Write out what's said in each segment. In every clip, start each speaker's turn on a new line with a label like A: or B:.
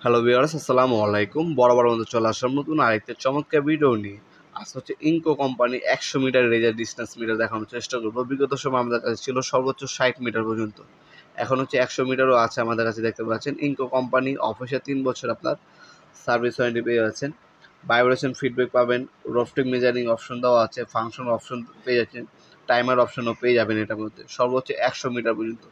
A: Hello viewers, আসসালামু আলাইকুম। বরাবর মতো চলে আসলাম নতুন আরেকটা চমৎকার ভিডিও নিয়ে। আজ হচ্ছে ইনকো কোম্পানি 100 মিটার রেজার ডিস্টেন্স মিটার দেখানোর চেষ্টা করবো। বিগত সময় আমাদের কাছে ছিল সর্বোচ্চ 60 মিটার পর্যন্ত। এখন হচ্ছে 100 মিটারও আছে আমাদের কাছে, দেখতে পাচ্ছেন। ইনকো কোম্পানি অফিসে 3 বছর আপনার সার্ভিস ওয়ারেন্টি পেয়ে যাচ্ছেন। ভাইব্রেশন ফিডব্যাক পাবেন, রোস্টিং মেজারিং অপশন দেওয়া আছে, ফাংশন অপশন পেয়ে যাচ্ছেন, টাইমার অপশনও পেয়ে যাবেন এটার মধ্যে। সর্বোচ্চ 100 মিটার পর্যন্ত।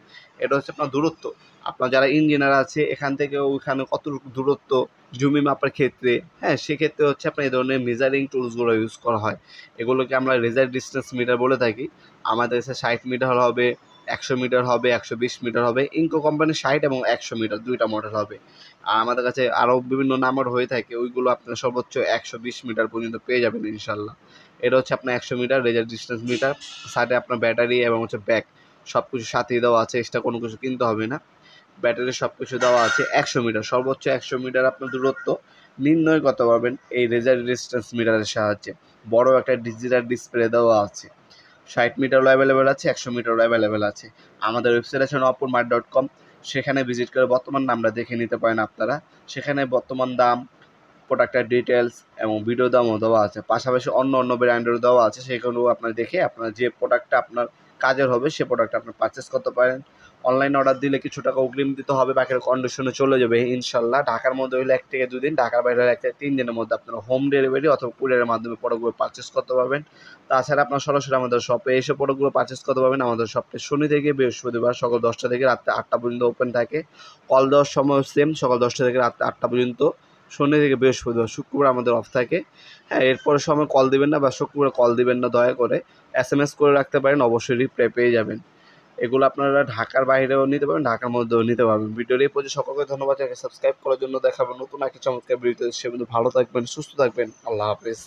A: এটা হচ্ছে আপনার দূরত্ব। আপনার যারা ইঞ্জিনিয়ার আছে এখান থেকে ওইখানে কতটুকু দূরত্ব জমি মাপার ক্ষেত্রে, হ্যাঁ, সেক্ষেত্রে হচ্ছে আপনার এই ধরনের মেজারিং টুলসগুলো ইউজ করা হয়। এগুলোকে আমরা রেজার ডিস্টেন্স মিটার বলে থাকি। আমাদের কাছে 60 মিটার হবে, 100 মিটার হবে, 120 মিটার হবে। ইনকো কোম্পানির 60 এবং 100 মিটার দুইটা মডেল হবে। আর আমাদের কাছে আরও বিভিন্ন নাম্বার হয়ে থাকে, ওইগুলো আপনার সর্বোচ্চ 120 মিটার পর্যন্ত পেয়ে যাবেন ইনশাল্লাহ। এটা হচ্ছে আপনার 100 মিটার রেজার ডিস্টেন্স মিটার। সাইডে আপনার ব্যাটারি এবং হচ্ছে ব্যাক সব কিছু সাথেই দেওয়া আছে, এক্সট্রা কোনো কিছু কিনতে হবে না। ব্যাটারি সব কিছু দেওয়া আছে। 100 মিটার, সর্বোচ্চ 100 মিটার আপনার দূরত্ব নির্ণয় করতে পারবেন এই রেজার ডিস্টেন্স মিটারের সাহায্যে। বড় একটা ডিজিটাল ডিসপ্লে দেওয়া আছে। 60 মিটারও অ্যাভেলেবেল আছে, 100 মিটারও অ্যাভেলেবেল আছে। আমাদের ওয়েবসাইট আছে nopurmart.com, সেখানে ভিজিট করে বর্তমান দামটা দেখে নিতে পারেন আপনারা। সেখানে বর্তমান দাম, প্রোডাক্টের ডিটেলস এবং ভিডিও দামও দেওয়া আছে। পাশাপাশি অন্য ব্র্যান্ডেরও দেওয়া আছে, সেগুলো আপনার দেখে আপনার যে প্রোডাক্টটা আপনার কাজের হবে সে প্রোডাক্টটা আপনি পারচেস করতে পারেন। অনলাইনে অর্ডার দিলে কিছু টাকা অগ্রিম দিতে হবে, বাকির কন্ডিশনে চলে যাবে ইনশাল্লাহ। ঢাকার মধ্যে হলে 1 থেকে 2 দিন, ঢাকার বাইরে হলে 1 থেকে 3 দিনের মধ্যে আপনারা হোম ডেলিভারি অথবা কুরিয়ারের মাধ্যমে প্রোডাক্টগুলো পারচেস করতে পারবেন। তাছাড়া আপনার সরাসরি আমাদের শপে এসে প্রোডাক্টগুলো পারচেস করতে পারবেন। আমাদের শপটি শনি থেকে বৃহস্পতিবার সকাল 10টা থেকে রাত্রে 8টা পর্যন্ত ওপেন থাকে। কল দেওয়ার সময় সেম, সকাল 10টা থেকে রাত্রে 8টা পর্যন্ত। শনি থেকে বৃহস্পতিবার, শুক্রবার আমাদের অফ থাকে। হ্যাঁ, এরপরের সময় কল দিবেন না বা শুক্রবার কল দিবেন না, দয়া করে SMS করে রাখতে পারেন, অবশ্যই রিপ্লাই পেয়ে যাবেন। এগুলো আপনারা ঢাকার বাইরেও নিতে পারবেন, ঢাকার মধ্যেও নিতে পারবেন। ভিডিওর এই পর্যন্ত সকলকে ধন্যবাদ। সাবস্ক্রাইব করার জন্য। দেখাবেন নতুন একটি চমৎকার ভিডিওতে। সে ভালো থাকবেন, সুস্থ থাকবেন। আল্লাহ হাফেজ।